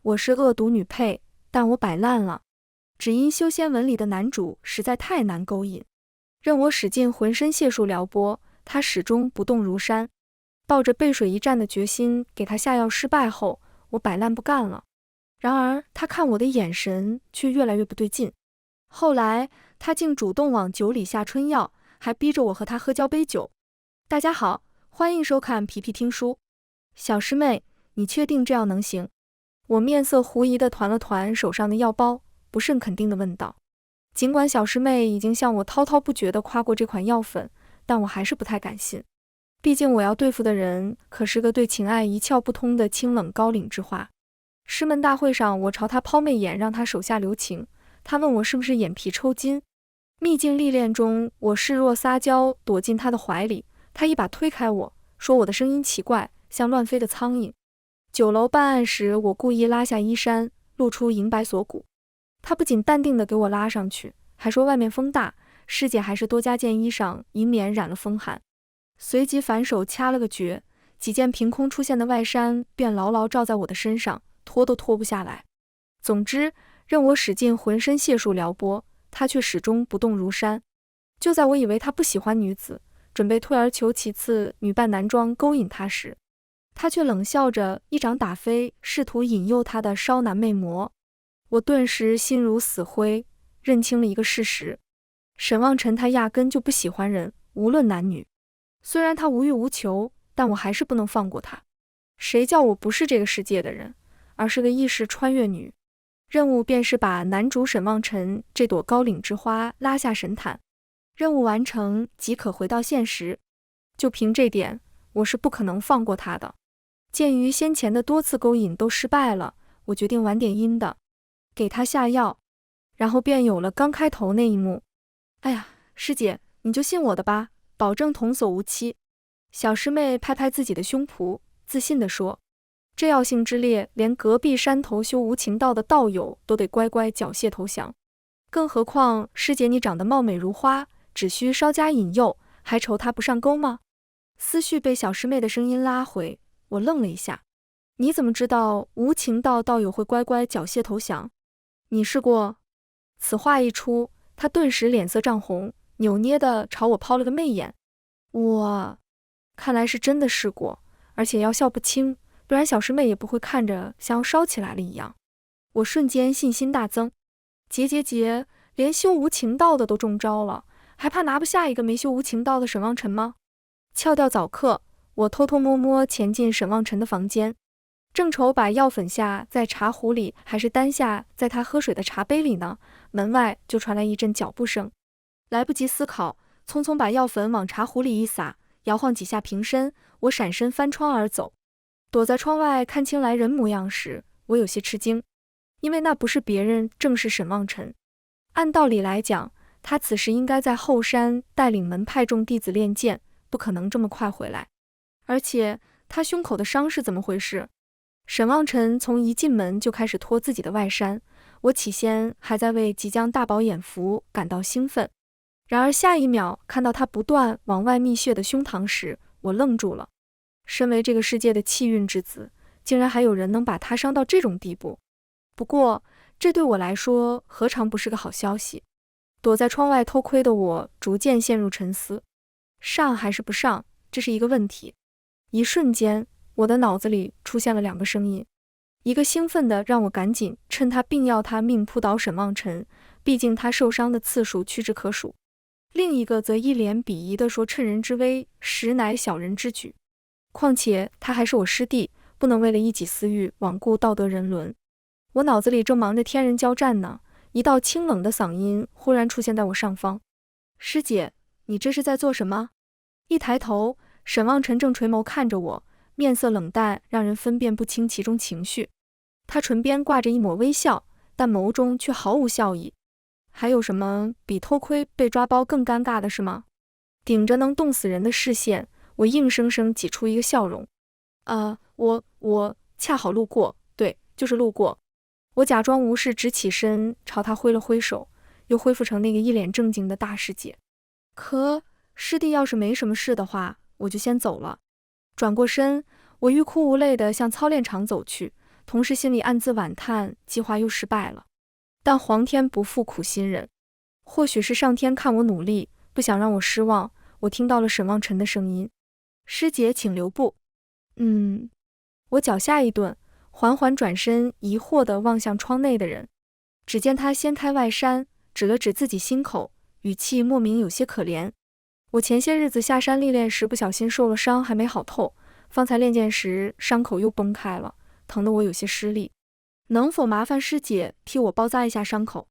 我是恶毒女配，但我摆烂了，只因修仙文里的男主实在太难勾引，任我使尽浑身解数撩拨，他始终不动如山。抱着背水一战的决心给他下药失败后，我摆烂不干了。然而他看我的眼神却越来越不对劲。后来他竟主动往酒里下春药，还逼着我和他喝交杯酒。大家好，欢迎收看皮皮听书。小师妹，你确定这样能行？我面色狐疑地团了团手上的药包，不甚肯定地问道。尽管小师妹已经向我滔滔不绝地夸过这款药粉，但我还是不太敢信。毕竟我要对付的人可是个对情爱一窍不通的清冷高岭之花。师门大会上，我朝他抛媚眼，让他手下留情。他问我是不是眼皮抽筋。秘境历练中，我示弱撒娇，躲进他的怀里。他一把推开我，说我的声音奇怪，像乱飞的苍蝇。酒楼办案时，我故意拉下衣衫，露出银白锁骨。他不仅淡定地给我拉上去，还说外面风大，师姐还是多加件衣裳，以免染了风寒。随即反手掐了个诀，几件凭空出现的外衫便牢牢罩在我的身上，脱都脱不下来。总之，任我使尽浑身解数撩拨，他却始终不动如山。就在我以为他不喜欢女子，准备退而求其次女扮男装勾引他时，他却冷笑着一掌打飞试图引诱他的烧男魅魔。我顿时心如死灰，认清了一个事实：沈望尘他压根就不喜欢人，无论男女。虽然他无欲无求，但我还是不能放过他。谁叫我不是这个世界的人，而是个意识穿越女。任务便是把男主沈望尘这朵高岭之花拉下神坛。任务完成即可回到现实。就凭这点，我是不可能放过他的。鉴于先前的多次勾引都失败了，我决定玩点阴的，给他下药。然后便有了刚开头那一幕。哎呀，师姐，你就信我的吧，保证童叟无欺。小师妹拍拍自己的胸脯，自信地说，这药性之烈，连隔壁山头修无情道的道友都得乖乖缴械投降。更何况师姐你长得貌美如花，只需稍加引诱，还愁他不上钩吗？思绪被小师妹的声音拉回，我愣了一下。你怎么知道无情道道友会乖乖缴械投降？你试过？此话一出，他顿时脸色涨红，扭捏地朝我抛了个媚眼。我看来是真的试过，而且药效不轻，不然小师妹也不会看着像要烧起来了一样。我瞬间信心大增。结，连修无情道的都中招了，还怕拿不下一个没修无情道的沈望尘吗？翘掉早课，我偷偷摸摸潜进沈望尘的房间，正愁把药粉下在茶壶里还是单下在他喝水的茶杯里呢，门外就传来一阵脚步声。来不及思考，匆匆把药粉往茶壶里一撒，摇晃几下平身，我闪身翻窗而走。躲在窗外看清来人模样时，我有些吃惊，因为那不是别人，正是沈望尘。按道理来讲，他此时应该在后山带领门派众弟子练剑，不可能这么快回来。而且他胸口的伤是怎么回事？沈望尘从一进门就开始脱自己的外衫，我起先还在为即将大饱眼福感到兴奋，然而下一秒看到他不断往外蜜血的胸膛时，我愣住了。身为这个世界的气运之子，竟然还有人能把他伤到这种地步。不过这对我来说何尝不是个好消息。躲在窗外偷窥的我逐渐陷入沉思，上还是不上，这是一个问题。一瞬间，我的脑子里出现了两个声音，一个兴奋的让我赶紧趁他病要他命扑倒沈望尘，毕竟他受伤的次数屈指可数；另一个则一脸鄙夷地说趁人之危，实乃小人之举。况且他还是我师弟，不能为了一己私欲罔顾道德人伦。我脑子里正忙着天人交战呢，一道清冷的嗓音忽然出现在我上方。师姐，你这是在做什么？一抬头，沈望尘正垂眸看着我，面色冷淡，让人分辨不清其中情绪。他唇边挂着一抹微笑，但眸中却毫无笑意。还有什么比偷窥被抓包更尴尬的是吗？顶着能冻死人的视线，我硬生生挤出一个笑容。我恰好路过，对，就是路过。我假装无事，直起身朝他挥了挥手，又恢复成那个一脸正经的大师姐。可师弟要是没什么事的话，我就先走了。转过身，我欲哭无泪地向操练场走去，同时心里暗自惋叹，计划又失败了。但皇天不负苦心人，或许是上天看我努力，不想让我失望，我听到了沈望尘的声音：“师姐，请留步。”我脚下一顿，缓缓转身，疑惑地望向窗内的人。只见他掀开外衫，指了指自己心口，语气莫名有些可怜：“我前些日子下山历练时不小心受了伤，还没好透，方才练剑时伤口又崩开了，疼得我有些失力，能否麻烦师姐替我包扎一下伤口？”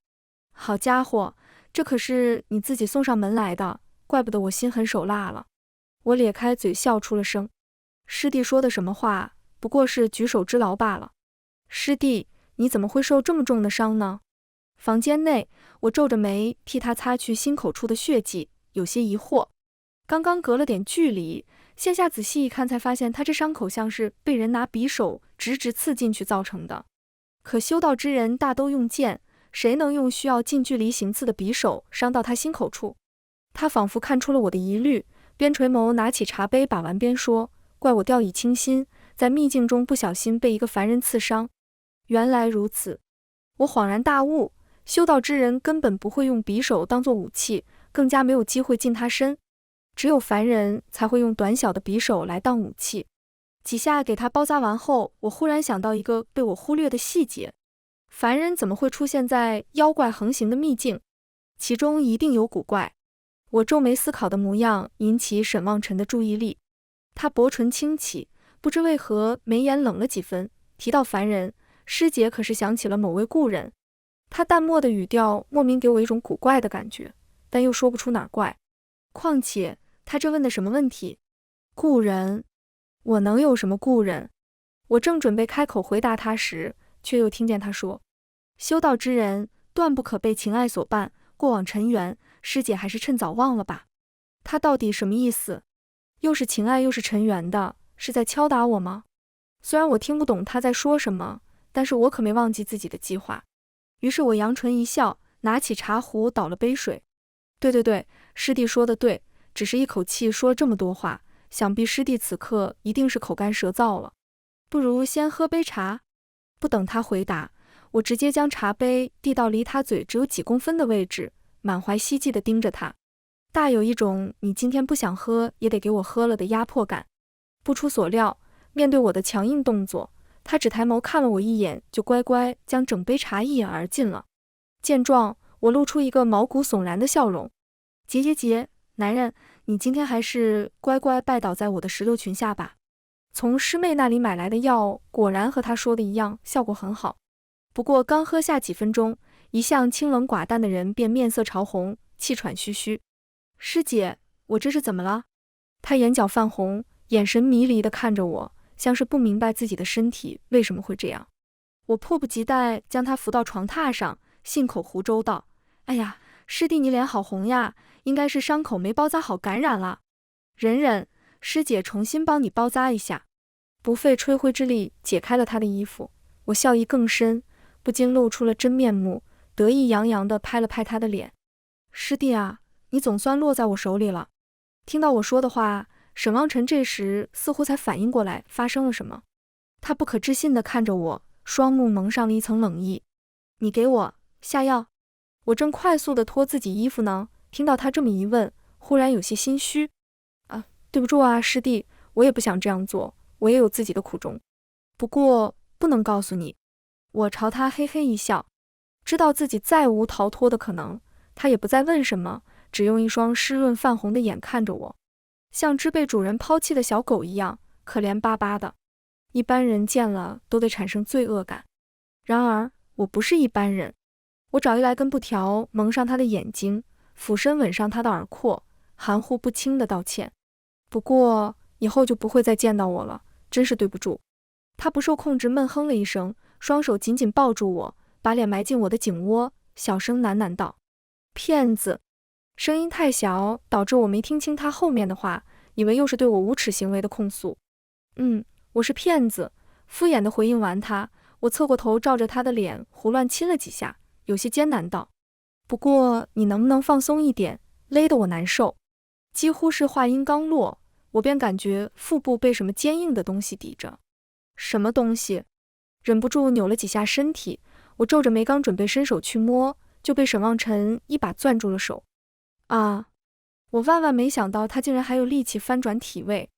好家伙，这可是你自己送上门来的，怪不得我心狠手辣了。我咧开嘴笑出了声。师弟说的什么话，不过是举手之劳罢了。师弟，你怎么会受这么重的伤呢？房间内，我皱着眉替他擦去心口处的血迹，有些疑惑。刚刚隔了点距离，线下仔细一看，才发现他这伤口像是被人拿匕首直直刺进去造成的。可修道之人大都用剑，谁能用需要近距离行刺的匕首伤到他心口处？他仿佛看出了我的疑虑，边垂眸拿起茶杯把玩边说：“怪我掉以轻心，在秘境中不小心被一个凡人刺伤。”原来如此，我恍然大悟，修道之人根本不会用匕首当作武器，更加没有机会近他身，只有凡人才会用短小的匕首来当武器。几下给他包扎完后，我忽然想到一个被我忽略的细节：凡人怎么会出现在妖怪横行的秘境？其中一定有古怪。我皱眉思考的模样引起沈望尘的注意力，他薄唇轻启，不知为何眉眼冷了几分。提到凡人，师姐可是想起了某位故人。他淡漠的语调莫名给我一种古怪的感觉，但又说不出哪儿怪。况且他这问的什么问题？故人？我能有什么故人？我正准备开口回答他时，却又听见他说：“修道之人断不可被情爱所绊，过往尘缘，师姐还是趁早忘了吧。”他到底什么意思？又是情爱又是尘缘的，是在敲打我吗？虽然我听不懂他在说什么，但是我可没忘记自己的计划。于是我扬唇一笑，拿起茶壶倒了杯水。对，师弟说的对，只是一口气说这么多话，想必师弟此刻一定是口干舌燥了。不如先喝杯茶？不等他回答，我直接将茶杯递到离他嘴只有几公分的位置，满怀希冀地盯着他，大有一种你今天不想喝也得给我喝了的压迫感。不出所料，面对我的强硬动作，他只抬眸看了我一眼，就乖乖将整杯茶一饮而尽了。见状，我露出一个毛骨悚然的笑容：“结，男人，你今天还是乖乖拜倒在我的石榴裙下吧。”从师妹那里买来的药果然和她说的一样，效果很好。不过刚喝下几分钟，一向清冷寡淡的人便面色潮红，气喘吁吁。“师姐，我这是怎么了？”她眼角泛红，眼神迷离地看着我，像是不明白自己的身体为什么会这样。我迫不及待将她扶到床榻上，信口胡诌道：“哎呀，师弟你脸好红呀，应该是伤口没包扎好感染了。忍，师姐重新帮你包扎一下。”不费吹灰之力解开了她的衣服，我笑意更深，不禁露出了真面目，得意洋洋地拍了拍她的脸：“师弟啊，你总算落在我手里了。”听到我说的话，沈望尘这时似乎才反应过来发生了什么，他不可置信地看着我，双目蒙上了一层冷意：“你给我下药？”我正快速地脱自己衣服呢，听到他这么一问，忽然有些心虚：“对不住啊，师弟，我也不想这样做，我也有自己的苦衷，不过不能告诉你。”我朝他嘿嘿一笑，知道自己再无逃脱的可能，他也不再问什么，只用一双湿润泛红的眼看着我，像只被主人抛弃的小狗一样可怜巴巴的。一般人见了都得产生罪恶感，然而我不是一般人。我找一来根布条蒙上他的眼睛，俯身吻上他的耳廓，含糊不清的道歉：“不过以后就不会再见到我了，真是对不住。”他不受控制闷哼了一声，双手紧紧抱住我，把脸埋进我的颈窝，小声喃喃道：“骗子。”声音太小，导致我没听清他后面的话，以为又是对我无耻行为的控诉。我是骗子。敷衍地回应完他，我侧过头照着他的脸胡乱亲了几下，有些艰难道：“不过你能不能放松一点，勒得我难受。”几乎是话音刚落，我便感觉腹部被什么坚硬的东西抵着。什么东西？忍不住扭了几下身体，我皱着眉刚准备伸手去摸，就被沈望尘一把攥住了手。啊！我万万没想到他竟然还有力气翻转体位，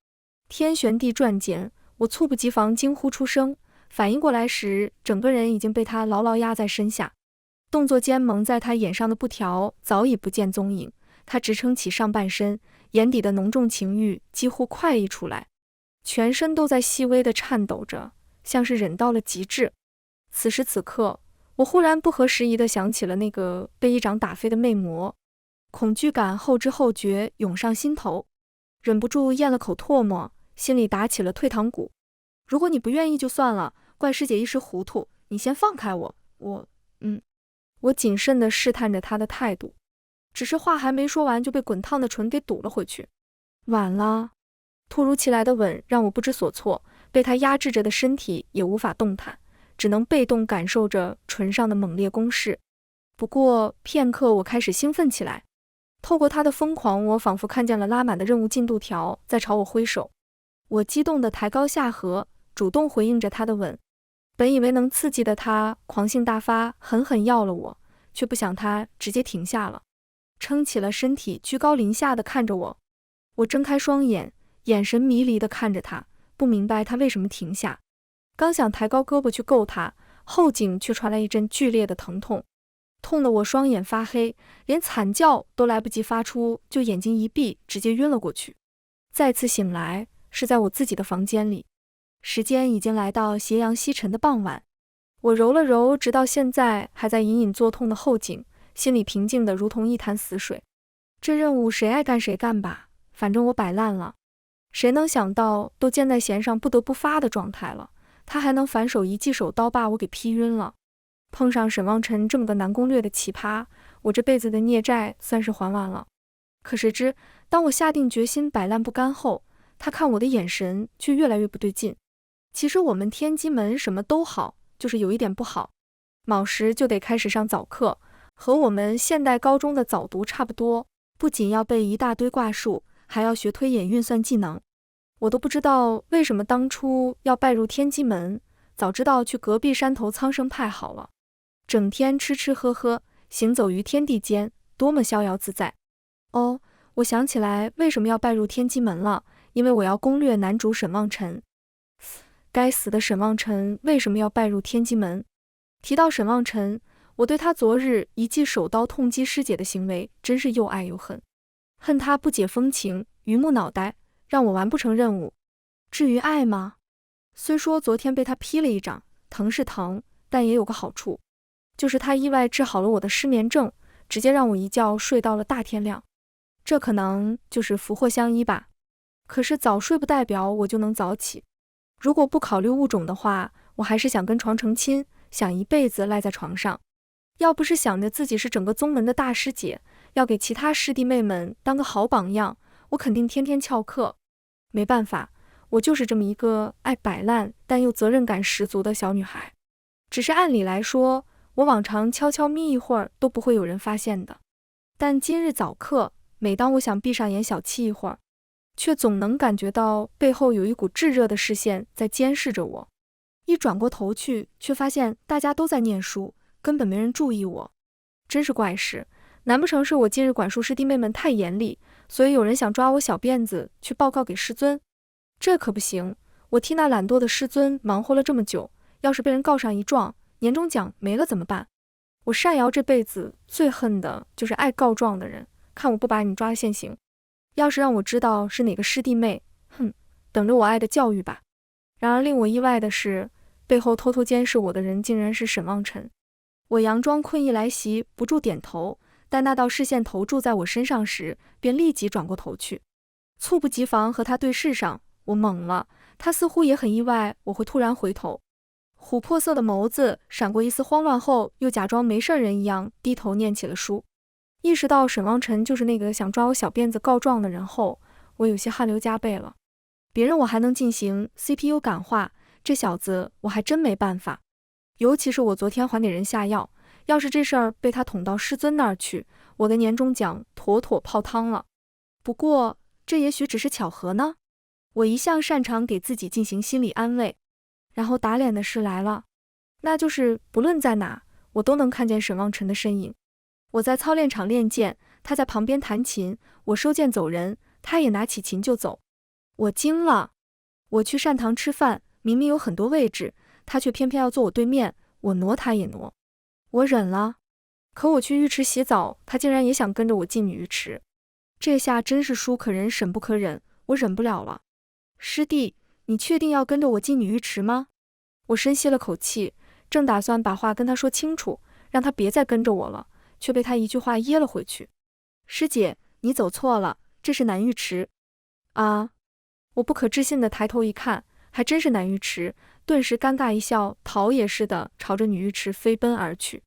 天旋地转间，我猝不及防惊呼出声，反应过来时，整个人已经被他牢牢压在身下。动作间蒙在他眼上的布条早已不见踪影，他直撑起上半身，眼底的浓重情欲几乎快溢出来，全身都在细微的颤抖着，像是忍到了极致。此时此刻，我忽然不合时宜地想起了那个被一掌打飞的魅魔，恐惧感后知后觉涌上心头，忍不住咽了口唾沫，心里打起了退堂鼓。如果你不愿意就算了，怪师姐一时糊涂，你先放开我，我谨慎地试探着他的态度，只是话还没说完就被滚烫的唇给堵了回去。晚了，突如其来的吻让我不知所措，被他压制着的身体也无法动弹，只能被动感受着唇上的猛烈攻势。不过片刻，我开始兴奋起来，透过他的疯狂，我仿佛看见了拉满的任务进度条在朝我挥手。我激动地抬高下颌，主动回应着他的吻。本以为能刺激的他狂性大发，狠狠要了我，却不想他直接停下了，撑起了身体，居高临下地看着我。我睁开双眼，眼神迷离地看着他，不明白他为什么停下。刚想抬高胳膊去够他，后颈却传来一阵剧烈的疼痛，痛得我双眼发黑，连惨叫都来不及发出，就眼睛一闭，直接晕了过去。再次醒来，是在我自己的房间里。时间已经来到斜阳西沉的傍晚，我揉了揉直到现在还在隐隐作痛的后颈，心里平静得如同一潭死水。这任务谁爱干谁干吧，反正我摆烂了。谁能想到都箭在弦上不得不发的状态了，他还能反手一记手刀把我给劈晕了。碰上沈望尘这么个难攻略的奇葩，我这辈子的孽债算是还完了。可谁知当我下定决心摆烂不甘后，他看我的眼神却越来越不对劲。其实我们天机门什么都好，就是有一点不好，卯时就得开始上早课，和我们现代高中的早读差不多，不仅要背一大堆卦术，还要学推演运算技能。我都不知道为什么当初要拜入天机门，早知道去隔壁山头苍生派好了，整天吃吃喝喝，行走于天地间，多么逍遥自在。哦，我想起来为什么要拜入天机门了，因为我要攻略男主沈望尘。该死的沈望尘为什么要拜入天机门？提到沈望尘，我对他昨日一记手刀痛击师姐的行为真是又爱又恨。恨他不解风情，榆木脑袋，让我完不成任务。至于爱吗？虽说昨天被他劈了一掌，疼是疼，但也有个好处，就是他意外治好了我的失眠症，直接让我一觉睡到了大天亮。这可能就是福祸相依吧。可是早睡不代表我就能早起。如果不考虑物种的话，我还是想跟床成亲，想一辈子赖在床上。要不是想着自己是整个宗门的大师姐，要给其他师弟妹们当个好榜样，我肯定天天翘课。没办法，我就是这么一个爱摆烂但又责任感十足的小女孩。只是按理来说，我往常悄悄眯一会儿都不会有人发现的。但今日早课，每当我想闭上眼小憩一会儿，却总能感觉到背后有一股炙热的视线在监视着我。一转过头去，却发现大家都在念书，根本没人注意我。真是怪事，难不成是我今日管束师弟妹们太严厉，所以有人想抓我小辫子去报告给师尊？这可不行，我替那懒惰的师尊忙活了这么久，要是被人告上一状，年终奖没了怎么办？我单瑶这辈子最恨的就是爱告状的人，看我不把你抓现行。要是让我知道是哪个师弟妹，等着我爱的教育吧。然而令我意外的是，背后偷偷监视我的人竟然是沈望尘。我佯装困意来袭，不住点头，但那道视线投注在我身上时，便立即转过头去。猝不及防和他对视上，我懵了，他似乎也很意外我会突然回头。琥珀色的眸子闪过一丝慌乱后，又假装没事人一样低头念起了书。意识到沈望尘就是那个想抓我小辫子告状的人后，我有些汗流浃背了。别人我还能进行 CPU 感化，这小子我还真没办法。尤其是我昨天还给人下药，要是这事儿被他捅到师尊那儿去，我的年终奖妥妥泡汤了。不过这也许只是巧合呢。我一向擅长给自己进行心理安慰。然后打脸的事来了，那就是不论在哪，我都能看见沈望尘的身影。我在操练场练剑，他在旁边弹琴，我收剑走人，他也拿起琴就走。我惊了。我去膳堂吃饭，明明有很多位置，他却偏偏要坐我对面，我挪他也挪。我忍了。可我去浴池洗澡，他竟然也想跟着我进女浴池。这下真是书可忍审不可忍，我忍不了了。师弟，你确定要跟着我进女浴池吗？我深吸了口气，正打算把话跟他说清楚，让他别再跟着我了，却被他一句话噎了回去。师姐，你走错了，这是男浴池。啊！我不可置信地抬头一看，还真是男浴池，顿时尴尬一笑，逃也似的朝着女浴池飞奔而去。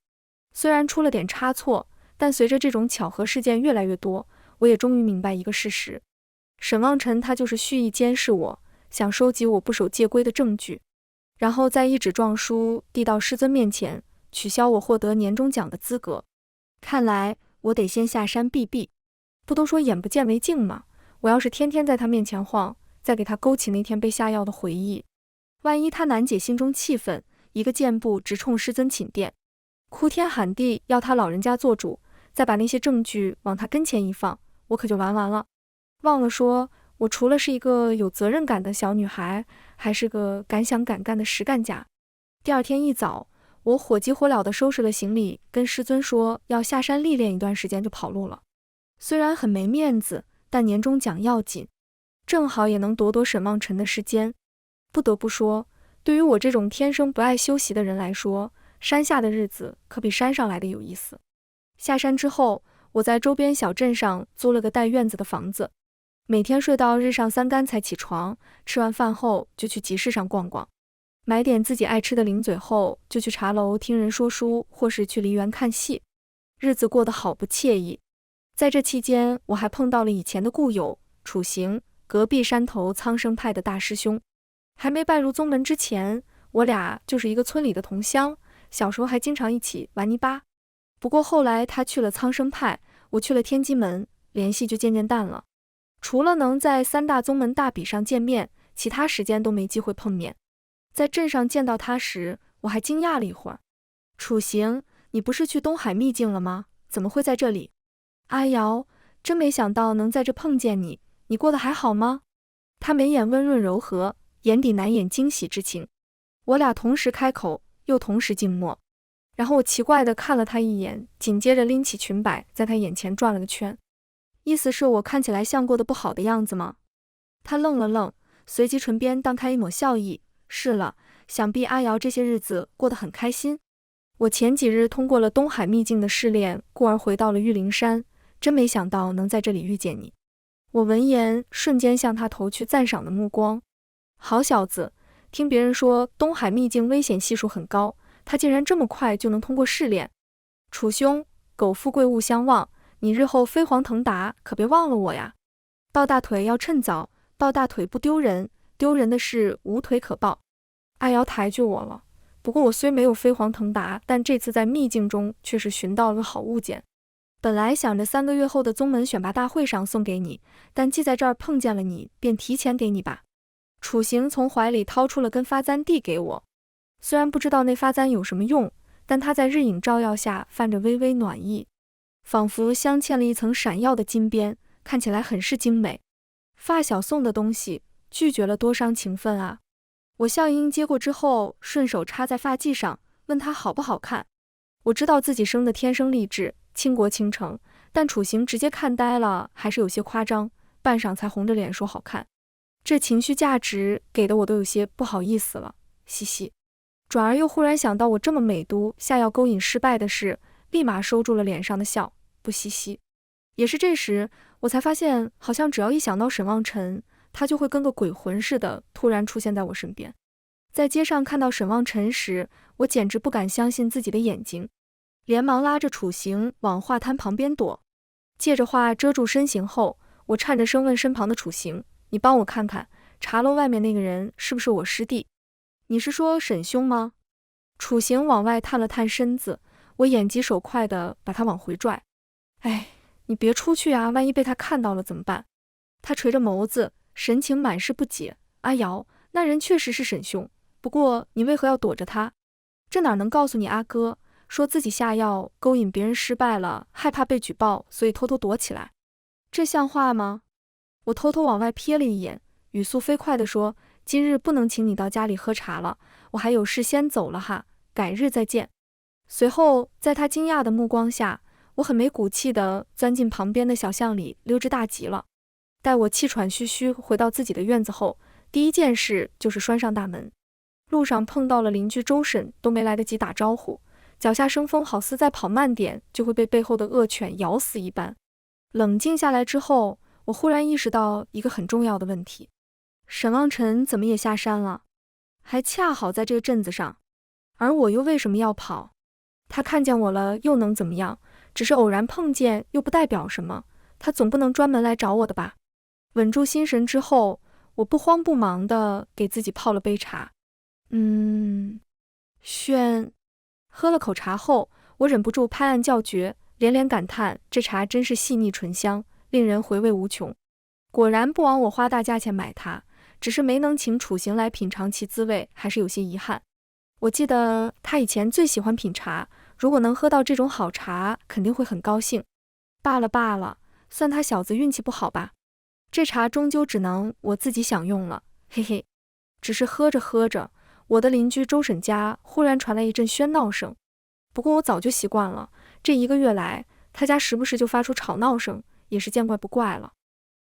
虽然出了点差错，但随着这种巧合事件越来越多，我也终于明白一个事实：沈望尘他就是蓄意监视我，想收集我不守戒规的证据，然后再一纸状书递到师尊面前，取消我获得年终奖的资格。看来我得先下山避避。不都说眼不见为净吗？我要是天天在他面前晃，再给他勾起那天被下药的回忆，万一他难解心中气愤，一个箭步直冲师尊寝殿，哭天喊地要他老人家做主，再把那些证据往他跟前一放，我可就完了。忘了说，我除了是一个有责任感的小女孩，还是个敢想敢干的实干家。第二天一早，我火急火燎地收拾了行李，跟师尊说要下山历练一段时间就跑路了。虽然很没面子，但年终奖要紧，正好也能躲躲沈望尘的时间。不得不说，对于我这种天生不爱休息的人来说，山下的日子可比山上来的有意思。下山之后，我在周边小镇上租了个带院子的房子，每天睡到日上三竿才起床，吃完饭后就去集市上逛逛，买点自己爱吃的零嘴后就去茶楼听人说书，或是去梨园看戏，日子过得好不惬意。在这期间，我还碰到了以前的故友楚行，隔壁山头苍生派的大师兄。还没拜入宗门之前，我俩就是一个村里的同乡，小时候还经常一起玩泥巴。不过后来他去了苍生派，我去了天机门，联系就渐渐淡了。除了能在三大宗门大比上见面，其他时间都没机会碰面。在镇上见到他时，我还惊讶了一会儿。楚行，你不是去东海秘境了吗？怎么会在这里？阿瑶，真没想到能在这碰见你，你过得还好吗？他眉眼温润柔和，眼底难掩惊喜之情。我俩同时开口，又同时静默。然后我奇怪地看了他一眼，紧接着拎起裙摆在他眼前转了个圈。意思是我看起来像过得不好的样子吗？他愣了愣，随即唇边荡开一抹笑意。是了，想必阿瑶这些日子过得很开心。我前几日通过了东海秘境的试炼，故而回到了玉灵山，真没想到能在这里遇见你。我闻言瞬间向他投去赞赏的目光。好小子，听别人说东海秘境危险系数很高，他竟然这么快就能通过试炼。楚兄，苟富贵勿相忘，你日后飞黄腾达可别忘了我呀。抱大腿要趁早，抱大腿不丢人，丢人的是无腿可抱。阿瑶抬举我了，不过我虽没有飞黄腾达，但这次在秘境中却是寻到了个好物件。本来想着3个月后的宗门选拔大会上送给你，但既在这儿碰见了你，便提前给你吧。楚行从怀里掏出了根发簪递给我，虽然不知道那发簪有什么用，但它在日影照耀下泛着微微暖意，仿佛镶嵌了一层闪耀的金边，看起来很是精美。发小送的东西，拒绝了多伤情分啊。我笑盈盈接过之后，顺手插在发髻上，问他好不好看。我知道自己生的天生丽质，倾国倾城，但楚行直接看呆了，还是有些夸张，半晌才红着脸说好看。这情绪价值给的我都有些不好意思了，嘻嘻。转而又忽然想到我这么美都下药勾引失败的事，立马收住了脸上的笑，不嘻嘻。也是这时，我才发现，好像只要一想到沈望尘，他就会跟个鬼魂似的突然出现在我身边。在街上看到沈望尘时，我简直不敢相信自己的眼睛，连忙拉着楚行往画摊旁边躲。借着画遮住身形后，我颤着声问身旁的楚行：“你帮我看看，茶楼外面那个人是不是我师弟？你是说沈兄吗？”楚行往外探了探身子，我眼疾手快地把他往回拽。哎，你别出去啊，万一被他看到了怎么办？他垂着眸子，神情满是不解。阿瑶，那人确实是沈兄，不过你为何要躲着他？这哪能告诉你阿哥，说自己下药勾引别人失败了，害怕被举报，所以偷偷躲起来。这像话吗？我偷偷往外瞥了一眼，语速飞快地说，今日不能请你到家里喝茶了，我还有事先走了哈，改日再见。随后在他惊讶的目光下，我很没骨气地钻进旁边的小巷里溜之大吉了。待我气喘吁吁回到自己的院子后，第一件事就是拴上大门。路上碰到了邻居周婶，都没来得及打招呼，脚下生风好似再跑慢点就会被背后的恶犬咬死一般。冷静下来之后，我忽然意识到一个很重要的问题，沈望尘怎么也下山了，还恰好在这个镇子上，而我又为什么要跑？他看见我了又能怎么样？只是偶然碰见又不代表什么，他总不能专门来找我的吧？稳住心神之后，我不慌不忙地给自己泡了杯茶。轩。喝了口茶后，我忍不住拍案叫绝，连连感叹这茶真是细腻醇香，令人回味无穷。果然不枉我花大价钱买它，只是没能请楚行来品尝其滋味，还是有些遗憾。我记得他以前最喜欢品茶，如果能喝到这种好茶，肯定会很高兴。罢了，算他小子运气不好吧。这茶终究只能我自己享用了，嘿嘿。只是喝着喝着，我的邻居周婶家忽然传来一阵喧闹声。不过我早就习惯了，这1个月来，他家时不时就发出吵闹声，也是见怪不怪了。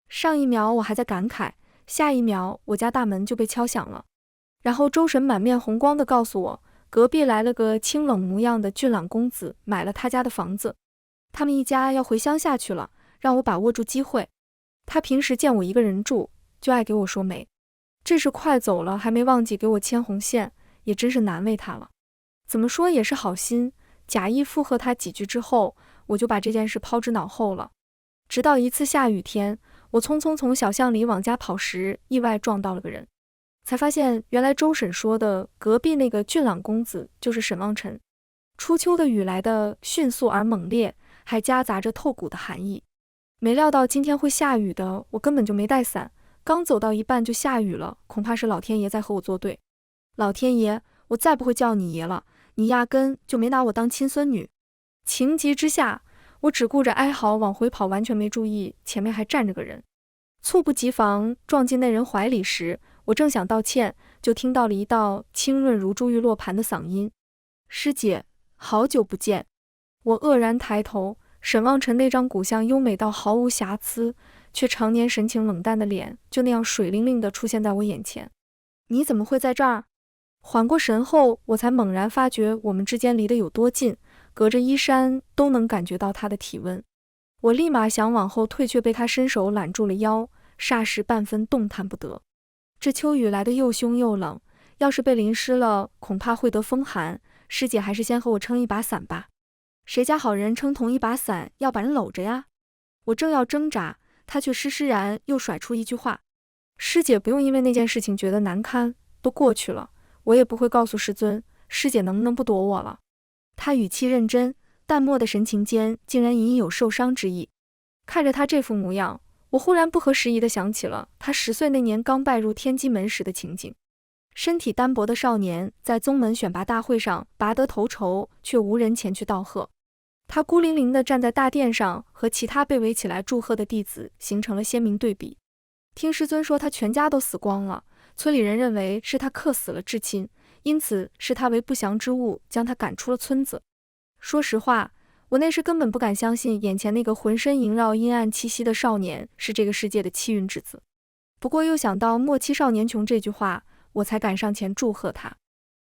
上一秒我还在感慨，下一秒我家大门就被敲响了。然后周婶满面红光地告诉我，隔壁来了个清冷模样的俊朗公子，买了他家的房子，他们一家要回乡下去了，让我把握住机会。他平时见我一个人住，就爱给我说媒，这是快走了还没忘记给我牵红线，也真是难为他了。怎么说也是好心，假意附和他几句之后，我就把这件事抛之脑后了。直到一次下雨天，我匆匆从小巷里往家跑时，意外撞到了个人，才发现原来周婶说的隔壁那个俊朗公子就是沈望尘。初秋的雨来得迅速而猛烈，还夹杂着透骨的寒意。没料到今天会下雨的，我根本就没带伞，刚走到一半就下雨了，恐怕是老天爷在和我作对。老天爷，我再不会叫你爷了，你压根就没拿我当亲孙女。情急之下，我只顾着哀嚎往回跑，完全没注意前面还站着个人。猝不及防撞进那人怀里时，我正想道歉，就听到了一道清润如珠玉落盘的嗓音：师姐，好久不见。我愕然抬头，沈望尘那张骨相优美到毫无瑕疵，却常年神情冷淡的脸就那样水灵灵地出现在我眼前。你怎么会在这儿？缓过神后，我才猛然发觉我们之间离得有多近，隔着衣衫都能感觉到他的体温。我立马想往后退，却被他伸手揽住了腰，霎时半分动弹不得。这秋雨来得又凶又冷，要是被淋湿了，恐怕会得风寒。师姐还是先和我撑一把伞吧。谁家好人撑同一把伞要把人搂着呀？我正要挣扎，他却施施然又甩出一句话：师姐不用因为那件事情觉得难堪，都过去了，我也不会告诉师尊，师姐能不能不躲我了？他语气认真，淡漠的神情间竟然隐隐有受伤之意。看着他这副模样，我忽然不合时宜地想起了他10岁那年刚拜入天机门时的情景。身体单薄的少年在宗门选拔大会上拔得头筹，却无人前去道贺。他孤零零地站在大殿上，和其他被围起来祝贺的弟子形成了鲜明对比。听师尊说他全家都死光了，村里人认为是他克死了至亲，因此视他为不祥之物，将他赶出了村子。说实话，我那时根本不敢相信眼前那个浑身萦绕阴暗气息的少年是这个世界的气运之子。不过又想到莫欺少年穷这句话，我才敢上前祝贺他。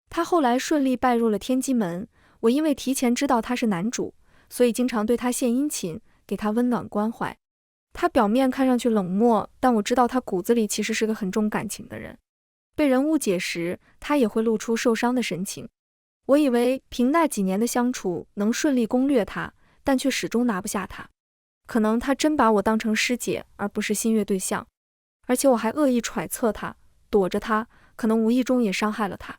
他后来顺利拜入了天机门，我因为提前知道他是男主，所以经常对他献殷勤，给他温暖关怀。他表面看上去冷漠，但我知道他骨子里其实是个很重感情的人。被人误解时，他也会露出受伤的神情。我以为凭那几年的相处能顺利攻略他，但却始终拿不下他。可能他真把我当成师姐，而不是心悦对象。而且我还恶意揣测他，躲着他，可能无意中也伤害了他。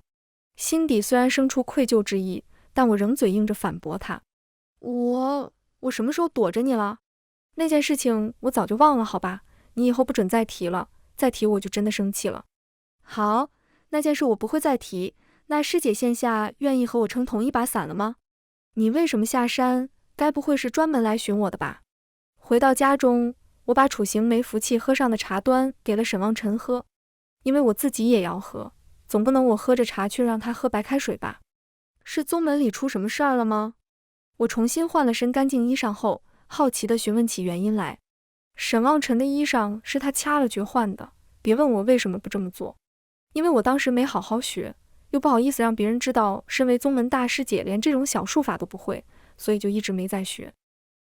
心底虽然生出愧疚之意，但我仍嘴硬着反驳他：我什么时候躲着你了？那件事情我早就忘了，好吧？你以后不准再提了，再提我就真的生气了。好，那件事我不会再提，那师姐线下愿意和我撑同一把伞了吗？你为什么下山？该不会是专门来寻我的吧？回到家中，我把楚行没福气喝上的茶端给了沈望尘喝，因为我自己也要喝，总不能我喝着茶却让他喝白开水吧？是宗门里出什么事儿了吗？我重新换了身干净衣裳后，好奇地询问起原因来。沈望尘的衣裳是他掐了诀换的，别问我为什么不这么做，因为我当时没好好学，又不好意思让别人知道身为宗门大师姐连这种小术法都不会，所以就一直没再学。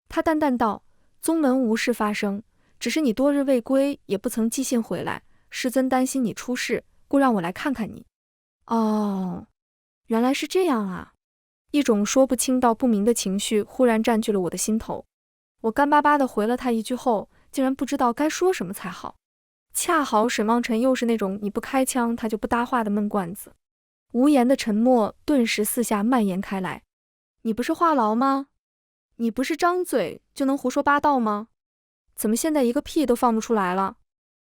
他淡淡道，宗门无事发生，只是你多日未归，也不曾寄信回来，师尊担心你出事，故让我来看看你。哦，原来是这样啊。一种说不清道不明的情绪忽然占据了我的心头，我干巴巴地回了他一句后，竟然不知道该说什么才好。恰好沈望尘又是那种你不开腔他就不搭话的闷罐子，无言的沉默顿时四下蔓延开来。你不是话痨吗？你不是张嘴就能胡说八道吗？怎么现在一个屁都放不出来了？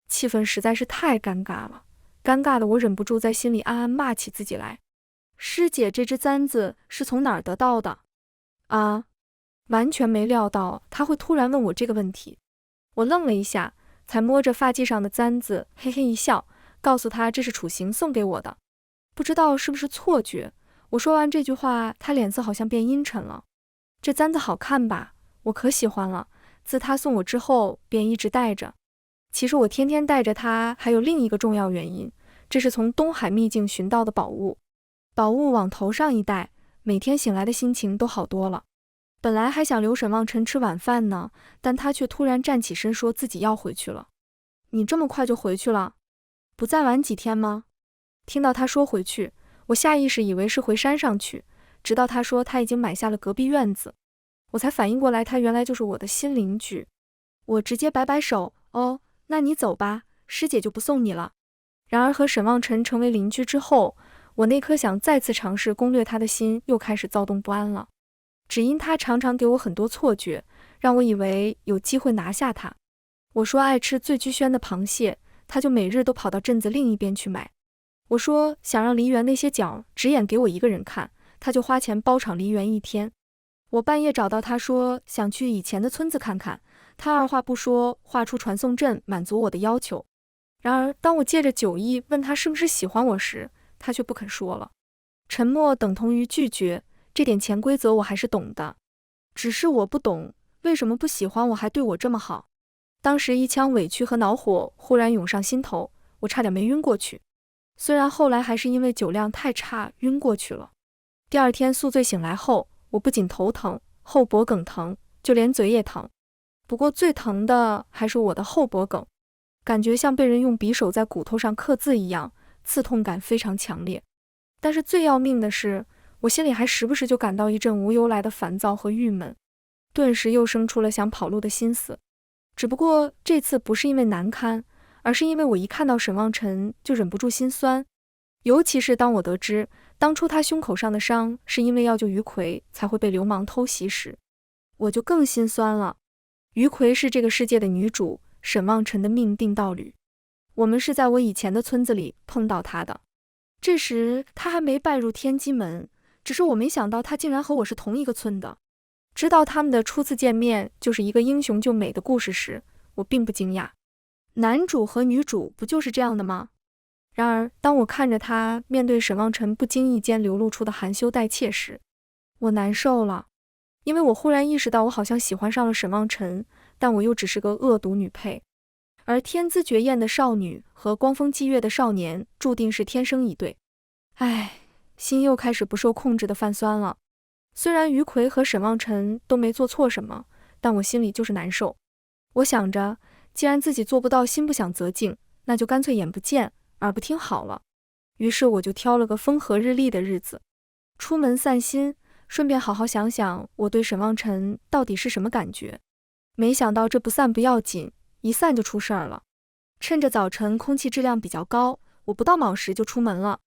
气氛实在是太尴尬了，尴尬的我忍不住在心里暗暗骂起自己来。师姐这只簪子是从哪儿得到的？啊，完全没料到他会突然问我这个问题。我愣了一下，才摸着发髻上的簪子，嘿嘿一笑，告诉他这是楚行送给我的。不知道是不是错觉，我说完这句话，他脸色好像变阴沉了。这簪子好看吧？我可喜欢了，自他送我之后，便一直戴着。其实我天天带着它，还有另一个重要原因，这是从东海秘境寻到的宝物。宝物往头上一戴，每天醒来的心情都好多了。本来还想留沈望尘吃晚饭呢，但他却突然站起身说自己要回去了。你这么快就回去了？不再晚几天吗？听到他说回去，我下意识以为是回山上去，直到他说他已经买下了隔壁院子，我才反应过来他原来就是我的新邻居。我直接摆摆手，哦，那你走吧，师姐就不送你了。然而和沈望尘成为邻居之后，我那颗想再次尝试攻略他的心又开始躁动不安了。只因他常常给我很多错觉，让我以为有机会拿下他。我说爱吃醉居轩的螃蟹，他就每日都跑到镇子另一边去买。我说想让梨园那些角只演给我一个人看，他就花钱包场梨园一天。我半夜找到他说想去以前的村子看看，他二话不说画出传送阵满足我的要求。然而当我借着酒意问他是不是喜欢我时，他却不肯说了。沉默等同于拒绝，这点潜规则我还是懂的，只是我不懂为什么不喜欢我还对我这么好。当时一腔委屈和恼火忽然涌上心头，我差点没晕过去。虽然后来还是因为酒量太差晕过去了。第二天宿醉醒来后，我不仅头疼、后脖梗疼，就连嘴也疼。不过最疼的还是我的后脖梗，感觉像被人用匕首在骨头上刻字一样，刺痛感非常强烈。但是最要命的是，我心里还时不时就感到一阵无由来的烦躁和郁闷，顿时又生出了想跑路的心思。只不过这次不是因为难堪，而是因为我一看到沈望尘就忍不住心酸。尤其是当我得知当初他胸口上的伤是因为要救于葵才会被流氓偷袭时，我就更心酸了。于葵是这个世界的女主，沈望尘的命定道侣。我们是在我以前的村子里碰到他的，这时他还没拜入天机门，只是我没想到他竟然和我是同一个村的。知道他们的初次见面就是一个英雄救美的故事时，我并不惊讶。男主和女主不就是这样的吗？然而当我看着他面对沈望尘不经意间流露出的含羞带怯时，我难受了。因为我忽然意识到我好像喜欢上了沈望尘，但我又只是个恶毒女配。而天资绝艳的少女和光风霁月的少年注定是天生一对。唉，心又开始不受控制的泛酸了。虽然于葵和沈望尘都没做错什么，但我心里就是难受。我想着，既然自己做不到心不想则静，那就干脆眼不见耳不听好了。于是我就挑了个风和日丽的日子，出门散心，顺便好好想想我对沈望尘到底是什么感觉。没想到这不散不要紧，一散就出事儿了。趁着早晨空气质量比较高，我不到卯时就出门了。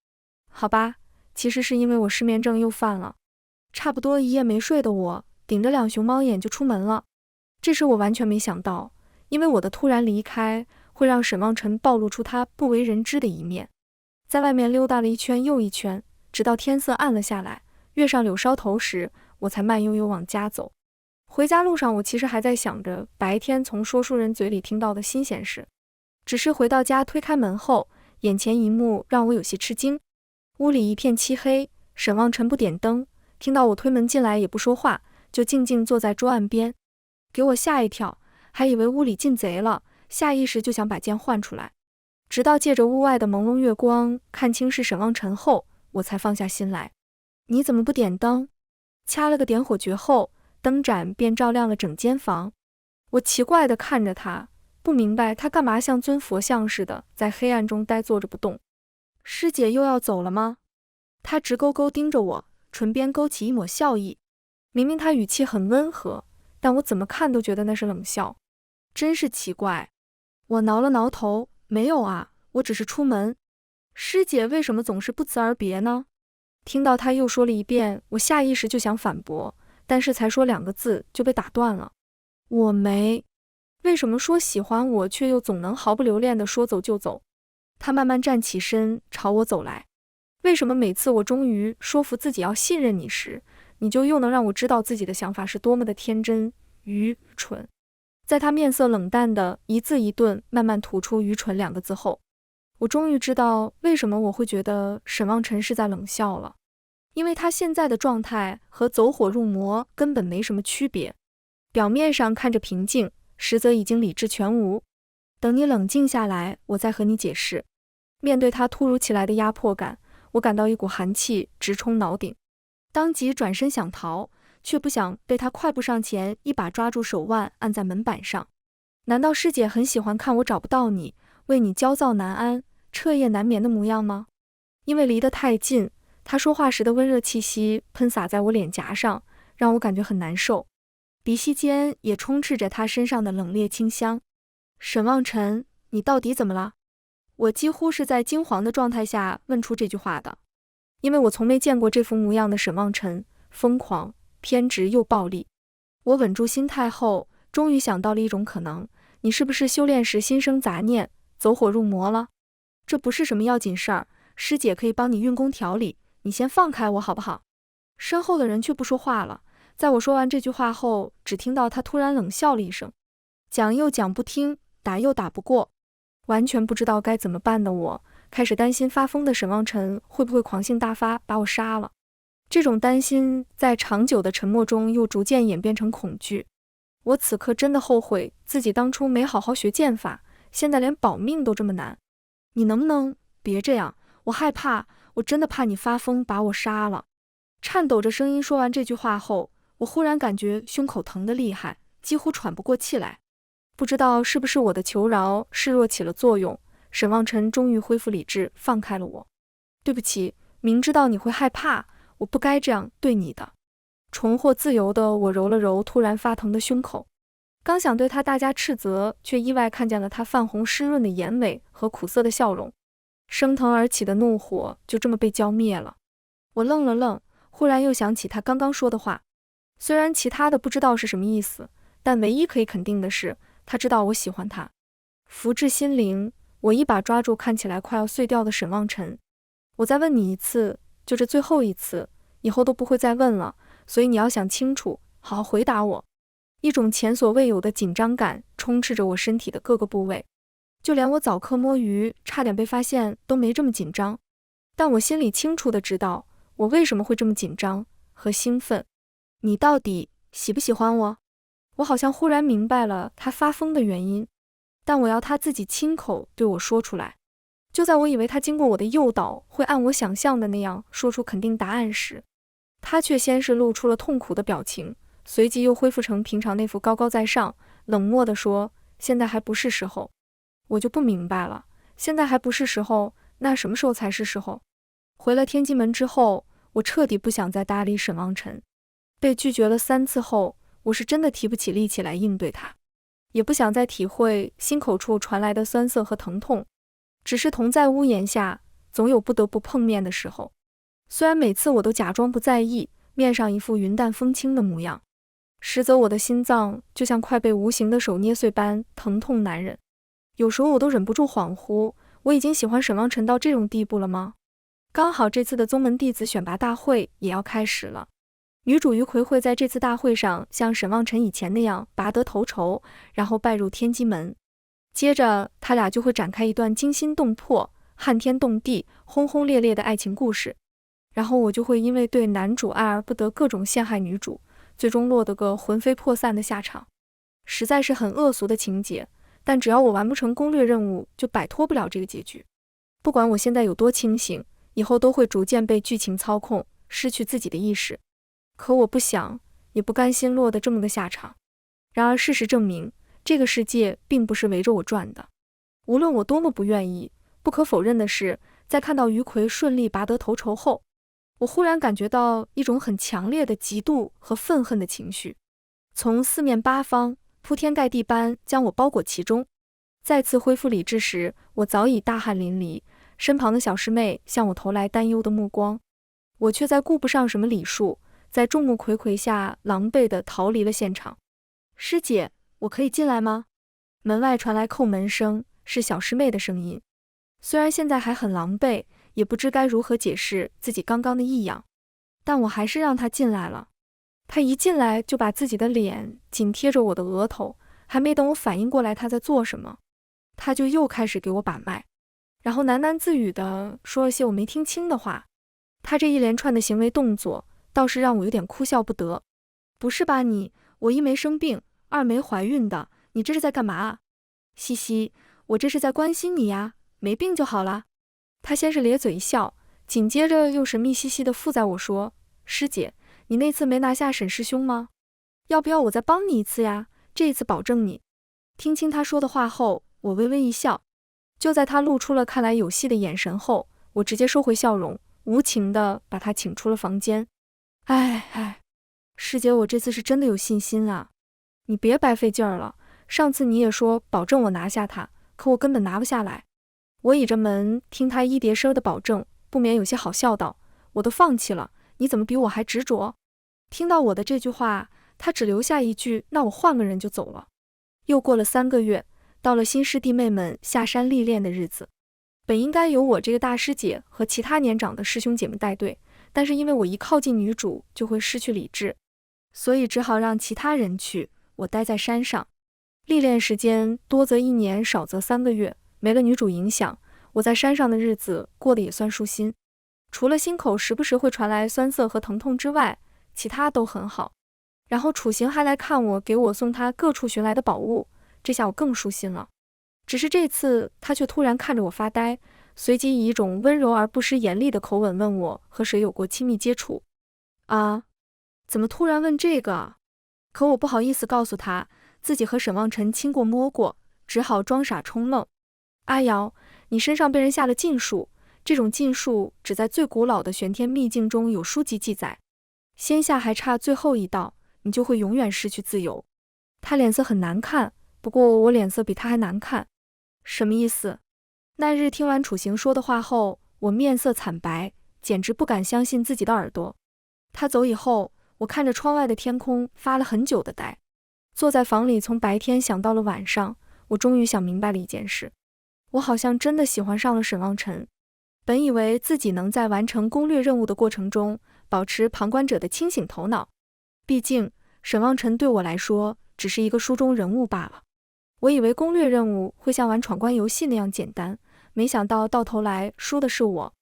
好吧，其实是因为我失眠症又犯了。差不多一夜没睡的我，顶着两熊猫眼就出门了。这时我完全没想到，因为我的突然离开会让沈望尘暴露出他不为人知的一面。在外面溜达了一圈又一圈，直到天色暗了下来，跃上柳梢头时，我才慢悠悠往家走。回家路上，我其实还在想着白天从说书人嘴里听到的新鲜事，只是回到家推开门后，眼前一幕让我有些吃惊。屋里一片漆黑，沈望尘不点灯，听到我推门进来也不说话，就静静坐在桌案边，给我吓一跳，还以为屋里进贼了，下意识就想把剑换出来。直到借着屋外的朦胧月光看清是沈望尘后，我才放下心来。你怎么不点灯？掐了个点火诀后，灯盏便照亮了整间房。我奇怪地看着他，不明白他干嘛像尊佛像似的在黑暗中呆坐着不动。师姐又要走了吗？他直勾勾盯着我，唇边勾起一抹笑意。明明他语气很温和，但我怎么看都觉得那是冷笑，真是奇怪。我挠了挠头，没有啊，我只是出门。师姐为什么总是不辞而别呢？听到他又说了一遍，我下意识就想反驳，但是才说2个字就被打断了。我没。为什么说喜欢我，却又总能毫不留恋地说走就走？他慢慢站起身，朝我走来。为什么每次我终于说服自己要信任你时，你就又能让我知道自己的想法是多么的天真、愚蠢？在他面色冷淡的一字一顿慢慢吐出愚蠢2个字后，我终于知道为什么我会觉得沈望尘是在冷笑了。因为他现在的状态和走火入魔根本没什么区别，表面上看着平静，实则已经理智全无。等你冷静下来，我再和你解释。面对他突如其来的压迫感，我感到一股寒气直冲脑顶，当即转身想逃，却不想被他快步上前一把抓住手腕按在门板上。难道师姐很喜欢看我找不到你，为你焦躁难安、彻夜难眠的模样吗？因为离得太近，他说话时的温热气息喷洒在我脸颊上，让我感觉很难受，鼻息间也充斥着他身上的冷冽清香。沈望尘，你到底怎么了？我几乎是在惊惶的状态下问出这句话的，因为我从没见过这副模样的沈望尘，疯狂、偏执又暴力。我稳住心态后，终于想到了一种可能，你是不是修炼时心生杂念，走火入魔了？这不是什么要紧事儿，师姐可以帮你运功调理，你先放开我好不好？身后的人却不说话了，在我说完这句话后，只听到他突然冷笑了一声，讲又讲不听，打又打不过。完全不知道该怎么办的我，开始担心发疯的沈望尘会不会狂性大发把我杀了。这种担心在长久的沉默中又逐渐演变成恐惧。我此刻真的后悔自己当初没好好学剑法，现在连保命都这么难。你能不能别这样？我害怕，我真的怕你发疯把我杀了。颤抖着声音说完这句话后，我忽然感觉胸口疼得厉害，几乎喘不过气来。不知道是不是我的求饶示弱起了作用，沈望尘终于恢复理智，放开了我。对不起，明知道你会害怕，我不该这样对你的。重获自由的我揉了揉突然发疼的胸口，刚想对他大加斥责，却意外看见了他泛红湿润的眼尾和苦涩的笑容，升腾而起的怒火就这么被浇灭了。我愣了愣，忽然又想起他刚刚说的话，虽然其他的不知道是什么意思，但唯一可以肯定的是，他知道我喜欢他。福至心灵，我一把抓住看起来快要碎掉的沈望尘。我再问你一次，就这最后一次，以后都不会再问了，所以你要想清楚，好好回答我。一种前所未有的紧张感充斥着我身体的各个部位，就连我早课摸鱼差点被发现都没这么紧张，但我心里清楚地知道我为什么会这么紧张和兴奋。你到底喜不喜欢我？我好像忽然明白了他发疯的原因，但我要他自己亲口对我说出来。就在我以为他经过我的诱导会按我想象的那样说出肯定答案时，他却先是露出了痛苦的表情，随即又恢复成平常那副高高在上，冷漠地说，现在还不是时候。我就不明白了，现在还不是时候，那什么时候才是时候？回了天机门之后，我彻底不想再搭理沈望尘。被拒绝了3次后，我是真的提不起力气来应对他，也不想再体会心口处传来的酸涩和疼痛，只是同在屋檐下，总有不得不碰面的时候。虽然每次我都假装不在意，面上一副云淡风轻的模样，实则我的心脏就像快被无形的手捏碎般疼痛难忍。有时候我都忍不住恍惚，我已经喜欢沈望尘到这种地步了吗？刚好这次的宗门弟子选拔大会也要开始了，女主于葵会在这次大会上像沈望尘以前那样拔得头筹，然后拜入天机门。接着他俩就会展开一段惊心动魄、撼天动地、轰轰烈烈的爱情故事，然后我就会因为对男主爱而不得各种陷害女主，最终落得个魂飞魄散的下场。实在是很恶俗的情节，但只要我完不成攻略任务，就摆脱不了这个结局。不管我现在有多清醒，以后都会逐渐被剧情操控，失去自己的意识。可我不想，也不甘心落得这么个下场。然而事实证明，这个世界并不是围着我转的。无论我多么不愿意，不可否认的是，在看到于葵顺利拔得头筹后，我忽然感觉到一种很强烈的嫉妒和愤恨的情绪，从四面八方铺天盖地般将我包裹其中。再次恢复理智时，我早已大汗淋漓，身旁的小师妹向我投来担忧的目光，我却在顾不上什么礼数，在众目睽睽下狼狈地逃离了现场。师姐，我可以进来吗？门外传来叩门声，是小师妹的声音。虽然现在还很狼狈，也不知该如何解释自己刚刚的异样，但我还是让她进来了。她一进来就把自己的脸紧贴着我的额头，还没等我反应过来她在做什么，她就又开始给我把脉，然后喃喃自语地说了些我没听清的话。她这一连串的行为动作倒是让我有点哭笑不得。不是吧你，我一没生病，二没怀孕的，你这是在干嘛啊？嘻嘻，我这是在关心你呀，没病就好了。她先是咧嘴一笑，紧接着又神秘兮兮地附在我说，师姐，你那次没拿下沈师兄吗？要不要我再帮你一次呀？这一次保证你。听清她说的话后，我微微一笑。就在她露出了看来有戏的眼神后，我直接收回笑容，无情地把她请出了房间。师姐，我这次是真的有信心啊，你别白费劲儿了。上次你也说保证我拿下他，可我根本拿不下来。我倚着门听他一叠声的保证，不免有些好笑道，我都放弃了，你怎么比我还执着？听到我的这句话，他只留下一句，那我换个人就走了。又过了3个月，到了新师弟妹们下山历练的日子，本应该由我这个大师姐和其他年长的师兄姐们带队，但是因为我一靠近女主就会失去理智，所以只好让其他人去，我待在山上。历练时间多则1年，少则3个月，没了女主影响，我在山上的日子过得也算舒心。除了心口时不时会传来酸涩和疼痛之外，其他都很好。然后楚行还来看我，给我送他各处寻来的宝物，这下我更舒心了。只是这次他却突然看着我发呆，随即以一种温柔而不失严厉的口吻问我和谁有过亲密接触。啊，怎么突然问这个？可我不好意思告诉他自己和沈望尘亲过摸过，只好装傻充愣。阿瑶，你身上被人下了禁术，这种禁术只在最古老的玄天秘境中有书籍记载，仙下还差最后一道，你就会永远失去自由。他脸色很难看，不过我脸色比他还难看。什么意思？那日听完楚行说的话后，我面色惨白，简直不敢相信自己的耳朵。他走以后，我看着窗外的天空发了很久的呆，坐在房里从白天想到了晚上，我终于想明白了一件事，我好像真的喜欢上了沈望尘。本以为自己能在完成攻略任务的过程中保持旁观者的清醒头脑，毕竟沈望尘对我来说只是一个书中人物罢了。我以为攻略任务会像玩闯关游戏那样简单，没想到到头来输的是我。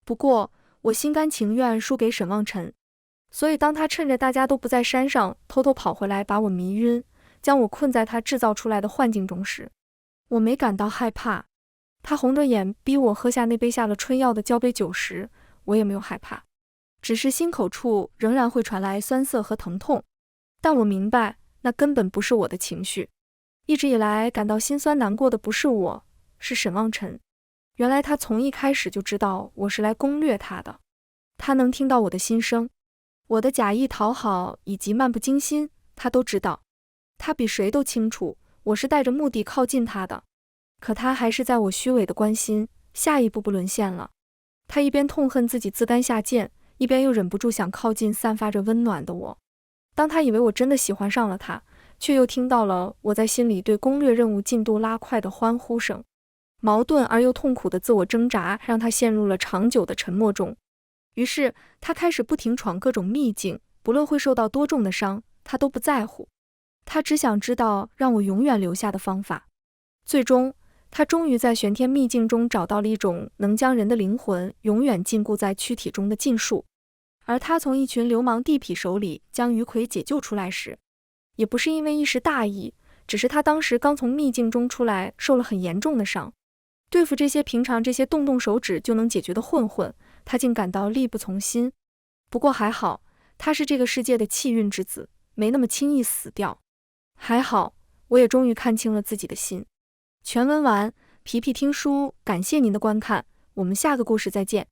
不过我心甘情愿输给沈望尘，所以当他趁着大家都不在山上偷偷跑回来把我迷晕，将我困在他制造出来的幻境中时，我没感到害怕。他红着眼逼我喝下那杯下了春药的交杯酒时，我也没有害怕，只是心口处仍然会传来酸涩和疼痛。但我明白，那根本不是我的情绪。一直以来感到心酸难过的不是我，是沈望尘。原来他从一开始就知道我是来攻略他的，他能听到我的心声，我的假意讨好以及漫不经心，他都知道。他比谁都清楚我是带着目的靠近他的，可他还是在我虚伪的关心下一步不沦陷了。他一边痛恨自己自甘下贱，一边又忍不住想靠近散发着温暖的我。当他以为我真的喜欢上了他，却又听到了我在心里对攻略任务进度拉快的欢呼声。矛盾而又痛苦的自我挣扎让他陷入了长久的沉默中。于是他开始不停闯各种秘境，不论会受到多重的伤，他都不在乎。他只想知道让我永远留下的方法。最终，他终于在玄天秘境中找到了一种能将人的灵魂永远禁锢在躯体中的禁术。而他从一群流氓地痞手里将于魁解救出来时，也不是因为一时大意，只是他当时刚从秘境中出来，受了很严重的伤。对付这些平常这些动手指就能解决的混混，他竟感到力不从心。不过还好，他是这个世界的气运之子，没那么轻易死掉。还好，我也终于看清了自己的心。全文完，皮皮听书，感谢您的观看，我们下个故事再见。